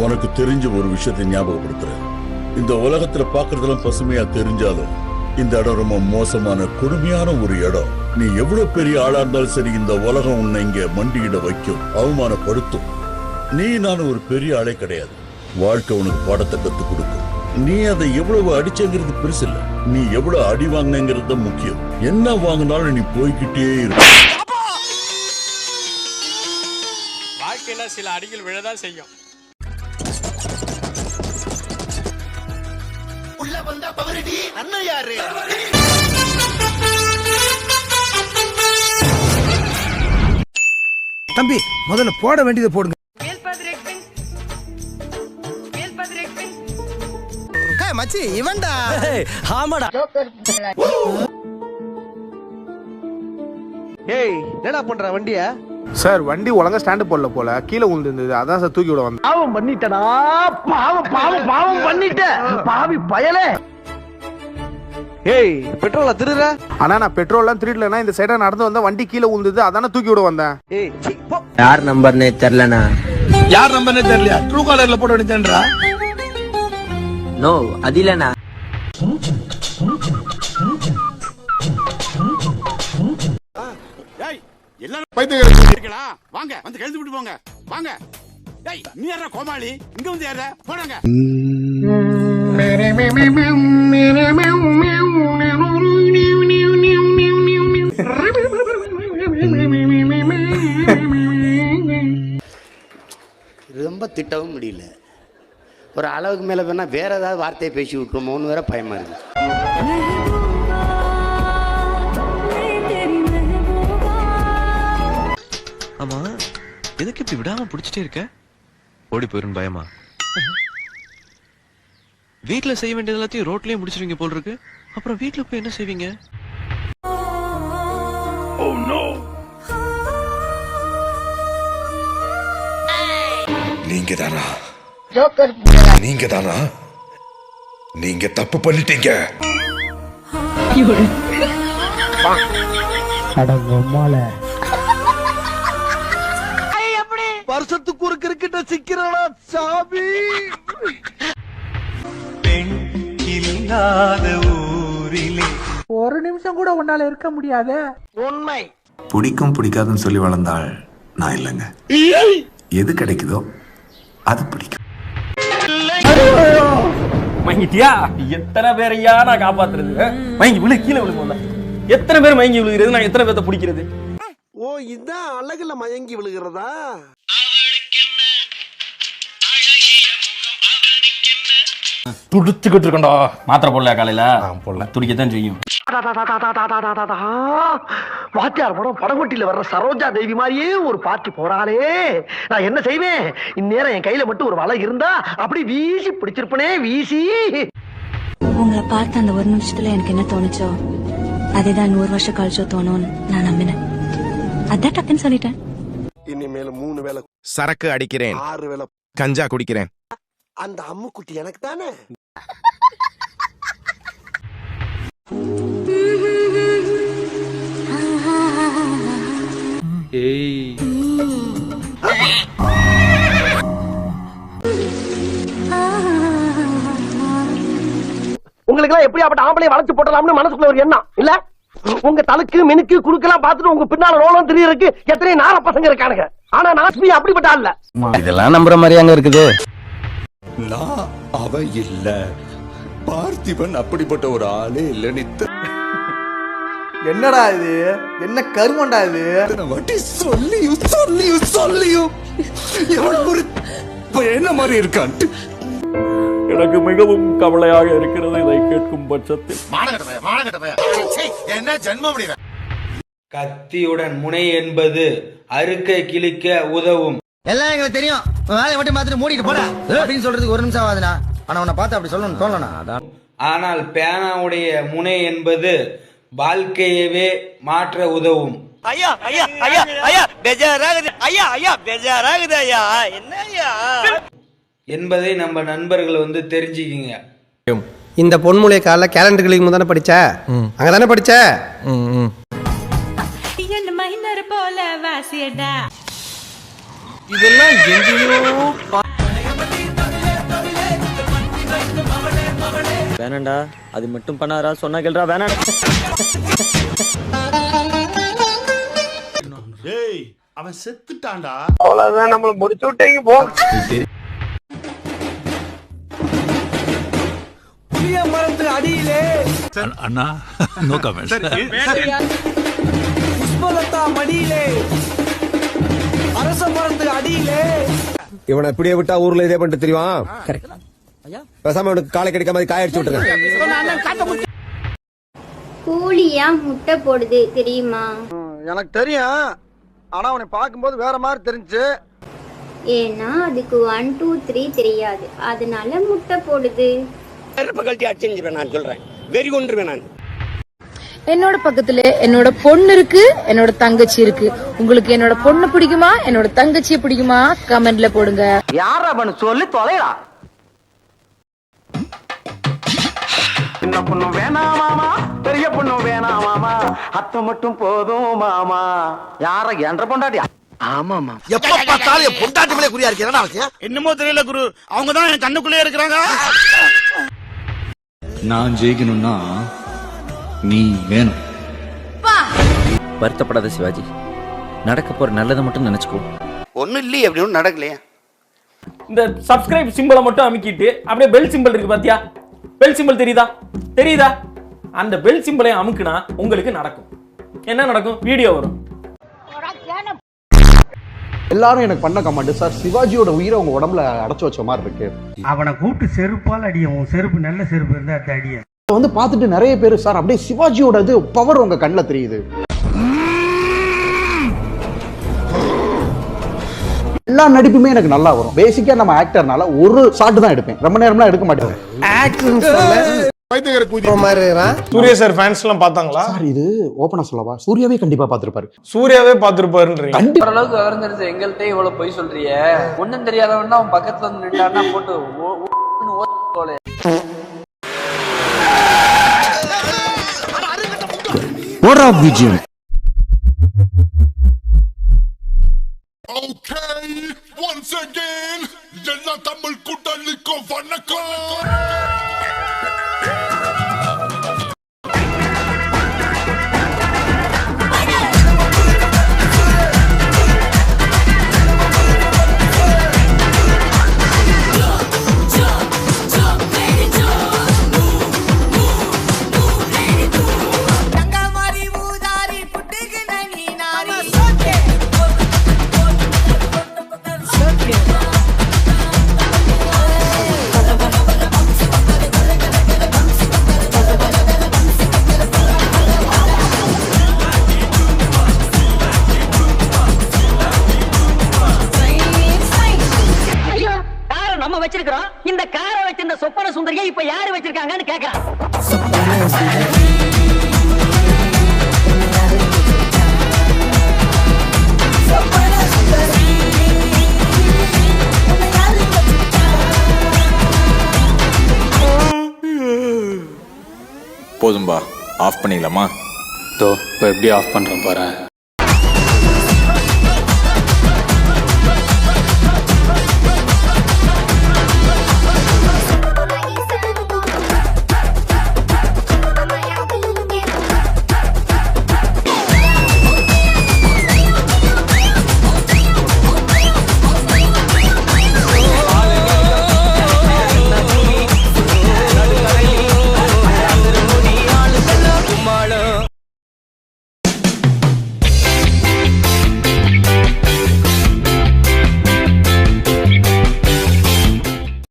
உனக்கு தெரிஞ்ச ஒரு விஷயத்தை ஞாபகப்படுத்துறேன். இந்த உலகத்துல பாக்குறதெல்லாம் பசுமையா தெரிஞ்சாலும் இந்த இடம் ரொம்ப மோசமான கொடுமையான ஒரு இடம். நீ எவ்வளவு பெரிய ஆளா இருந்தாலும் சரி, இந்த உலகம் உன்னை இங்க மண்டியிட வைக்கும், அவமானப்படுத்தும். நீ நான் ஒரு பெரிய ஆளே கிடையாது. வாழ்க்கை உனக்கு பாடத்தை கத்துக் கொடுக்கும். நீ அதை எவ்வளவு அடிச்சங்கிறது பெருசு இல்ல, நீ எவ்வளவு அடி வாங்கினங்கிறது முக்கியம். என்ன வாங்கினாலும் நீ போய்கிட்டே இருக்க. வாழ்க்கையில சில அடிகள் விழதான் செய்யும். உள்ள வந்த பவரடி அண்ணன் யாரு? தம்பி முதல்ல போட வேண்டியதை போடுங்க. மச்சி இவன்டா. ஆமாடா. ஏய் என்னடா பண்ற வண்டிய? சார் வண்டி ஒழுங்கா ஸ்டாண்டு போடல போல, கீழே விழுந்துருந்தது, அதான் சார் தூக்கி விட வந்தேன். பாவம் பண்ணிட்டடா, பாவம் பண்ணிட்ட பாவி பயலே. ஏய் பெட்ரோல திருற? ஆனா நான் பெட்ரோல்லாம் திருடலனா, இந்த சைடா நடந்து வந்தா வண்டி கீழே விழுந்தது, அதானே தூக்கி விட வந்தேன். ஏய் யார் நம்பர்னே தெரியலனா? யார் நம்பர்னே தெரியல, ட்ரூ காலர்ல போட வேண்டியதுன்றா? நோ அதிலனா. ஏய் எல்லாரும் பைத்தியக்காரங்க இருக்கீங்களா? வாங்க வந்து கழுத்து விட்டு போங்க. வாங்க. டேய் நீ யாரா கோமாளி? இங்க வந்து யாரா? போடுங்க. ரொம்ப திட்டவும் முடியல. ஒரு அளவுக்கு மேல வேணா வேற ஏதாவது வார்த்தையை பேசி விட்டுருமோன்னு வேற பயமா இருக்கு. ஆமா எதுக்கு இப்படி விடாம புடிச்சிட்டே இருக்க? ஓடி போயிரும் பயமா? வீட்டுல செய்ய வேண்டியது எல்லாத்தையும் ரோட்லயே முடிச்சிருவீங்க போல் இருக்கு. அப்புறம் வீட்டுல போய் என்ன செய்வீங்க? நீங்க தானா? நீங்க தானா? நீங்க தப்பு பண்ணிட்டீங்க. வருஷத்துக்கு ஒரு கிரிக்கெட்ட சிக்கிறடா சாமி. ஒரு நிமிஷம் கூட உன்னால இருக்க முடியாது. உண்மை. பிடிக்கும் பிடிக்காதுன்னு சொல்லி வளர்ந்தாள் நான் இல்லைங்க. எது கிடைக்குதோ அது பிடிக்கும். மயங்கிட்டியா? எத்தனை பேரையா நான் காப்பாத்துறது? மயங்கி விழு, கீழே விழுங்க. எத்தனை பேர் மயங்கி விழுகிறது? நான் எத்தனை பேர்த்த பிடிக்கிறது? ஓ இதான் அழகுல மயங்கி விழுகிறதா? துடிச்சுக்கிட்டு இருக்கண்டா. மாத்திரை போடல காலையில? போடல. துடிக்கத்தான் செய்யும். வாத்தியார் படம் படகோட்டியில வர்ற சரோஜா தேவி மாதிரியே ஒரு பாட்டி போறாளே, நான் என்ன செய்வேன்? இந்நேரம் என் கையில மட்டும் ஒரு வலை இருந்தா அப்படி வீசி பிடிச்சிருப்பனே. வீசி உங்களை பார்த்த அந்த ஒரு நிமிஷத்துல எனக்கு என்ன தோணுச்சோ அதேதான் 100 வருஷம் கழிச்சோ தோணும்னு நான் நம்பினேன். அதான் டக்குன்னு சொல்லிட்டேன். இனிமேல 3 வேளை சரக்கு அடிக்கிறேன், 6 வேளை கஞ்சா குடிக்கிறேன். அந்த அம்முக்குட்டி எனக்கு தானே. உங்களுக்கு எல்லாம் எப்படியாப்பட்ட ஆம்பளை வளைச்சு போட்டலாம்னு மனசுக்குள்ள ஒரு எண்ணம் இல்ல? உங்க தலுக்கு மினுக்கு குடுக்கலாம் பார்த்துட்டு உங்க பின்னால ரோலம் தெரியறதுக்கு எத்தனை நாள பசங்க இருக்கானுங்க. ஆனா நாஸ்மி அப்படிப்பட்ட ஆள் இல்ல. இதெல்லாம் நம்புற மாதிரியாங்க இருக்குது? நான் அவ இல்ல, பார்த்திபன் அப்படிப்பட்ட ஒரு ஆளே இல்ல. என்னடா இது? என்ன கருமண்டா இது? வாட்டி சொல்லியும் எவ்வளவு ஒரு என்ன மாதிரி இருக்கான்ட்டு எனக்கு மிகவும் கவலையாக இருக்கிறது இதை கேட்கும் பட்சத்தில். என்ன ஜென்மம்? கத்தியுடன் முனை என்பது அறுக்க கிழிக்க உதவும். எல்லாம் எங்களுக்கு தெரியும். வேலையை மட்டும் பார்த்துட்டு மூடிட்டு போடா அப்படின்னு சொல்றதுக்கு ஒரு நிமிஷம் ஆகுதுண்ணா. ஆனா உன்னை பார்த்து அப்படி சொல்லணும் தோணலாம். ஆனால் பேனாவுடைய முனை என்பது வாழ்க்கையவே மாற்ற உதவும். ஐயா ஐயா ஐயா ஐயா பெஜாராகுது. ஐயா ஐயா பெஜாராகுது. ஐயா என்ன ஐயா என்பதை நம்ம நண்பர்கள் வந்து தெரிஞ்சுக்கிங்க. இந்த பொன்முளைய கால கேலண்டர் கிளிக் தானே படிச்ச? அங்கதானே படிச்ச? போல வாசியடா. இதெல்லாம் எங்கேயோ வேணாண்டா அது மட்டும் பண்ணாரா சொன்னா கேள்றா வேணாம். டேய் அவன் செத்துட்டான்டா. அவ்வளவுதான் நம்மள முடிச்சு விட்டீங்க போ. புளிய மரத்து அடியிலே அண்ணா நோ கமெண்ட். புஷ்பலதா மடியிலே அரச மரத்து அடியிலே. இவனை இப்படியே விட்டா ஊர்ல இதே பண்ணிட்டு தெரியும். பேசாம அவனுக்கு காலை கிடைக்காம மாதிரி காய அடிச்சு விட்டுருங்க. கோழியா முட்டை போடுது தெரியுமா? எனக்கு தெரியும், ஆனா உன்னை பார்க்கும்போது வேற மாதிரி தெரிஞ்சு. ஏன்னா அதுக்கு 1 2 3 தெரியாது, அதனால முட்டை போடுது. நான் சொல்றேன் வெறி கொண்டுருவேன் நான். என்னோட பக்கத்துல என்னோட பொண்ணு இருக்கு, என்னோட தங்கச்சி இருக்கு. உங்களுக்கு என்னோட பொண்ணு பிடிக்குமா, என்னோட தங்கச்சியை பிடிக்குமா? கமெண்ட்ல போடுங்க. யாரா பண்ணு சொல்லி தொலைடா. சின்ன பொண்ணு வேணாம் மாமா, பெரிய பொண்ணு வேணாம் மாமா, அத்தை மட்டும் போதும் மாமா. யார என்ற பொண்டாட்டியா? ஆமாமா. எப்ப பார்த்தாலும் என் பொண்டாட்டி மேலே குறியா இருக்கு. என்ன அவசியம்? என்னமோ தெரியல குரு, அவங்க தான் என் கண்ணுக்குள்ளே இருக்கிறாங்க. நான் ஜெயிக்கணும்னா நீ வேணும். வருத்தப்படாத சிவாஜி, நடக்க போற நல்லதை மட்டும் நினைச்சுக்கோ. ஒன்னும் இல்லையே, அப்படி ஒன்றும் நடக்கலையா? இந்த சப்ஸ்கிரைப் சிம்பிளை மட்டும் அமுக்கிட்டு அப்படியே பெல் சிம்பிள் இருக்கு பாத்தியா? பெல் சிம்பிள் தெரியுதா? அந்த பெல் சிம்பிளை அமுக்குனா உங்களுக்கு நடக்கும். என்ன நடக்கும்? வீடியோ வரும். எல்லாரும் எனக்கு பண்ண கமெண்ட், சார் சிவாஜியோட உயிரை உங்க உடம்புல அடைச்சு வச்ச மாதிரி இருக்கு. அவனை கூப்பிட்டு செருப்பால் அடியும். செருப்பு நல்ல செருப்பு இருந்தா அடிய வந்து பார்த்துட்டு நிறைய பேர் சார் அப்படியே சிவாஜியோட இது பவர் உங்க கண்ணில் தெரியுது. எல்லா நடிப்புமே எனக்கு நல்லா வரும். பேசிக்கா நம்ம ஆக்டர்னால ஒரு ஷாட் தான் எடுப்பேன், ரொம்ப நேரம்லாம் எடுக்க மாட்டேன். சூர்யா சார் ஃபேன்ஸ் எல்லாம் பார்த்தாங்களா சார்? இது ஓபனா சொல்லவா, சூர்யாவே கண்டிப்பா பாத்துருப்பாரு. சூர்யாவே பார்த்திருப்பாருன்றீங்க. கண்டிப்பா அளவுக்கு விவரம் தெரிஞ்ச எங்கள்கிட்ட இவ்வளவு பொய் சொல்றிய. ஒன்னும் தெரியாதவன்னா அவன் பக்கத்துல வந்து நின்றான்னா போட்டு போல. போடா பிஜிஎம். Once again, எல்லா தமிழ் கூட்டணிக்கும் வணக்கம். நம்ம வச்சிருக்கிறோம். இந்த காரை வச்சிருந்த சொப்பன சுந்தரியை இப்ப யாரு வச்சிருக்காங்கன்னு கேக்குறான். போதும்பா, ஆஃப் பண்ணிடலாமா? இப்போ எப்படி ஆஃப் பண்றேன் பாரு.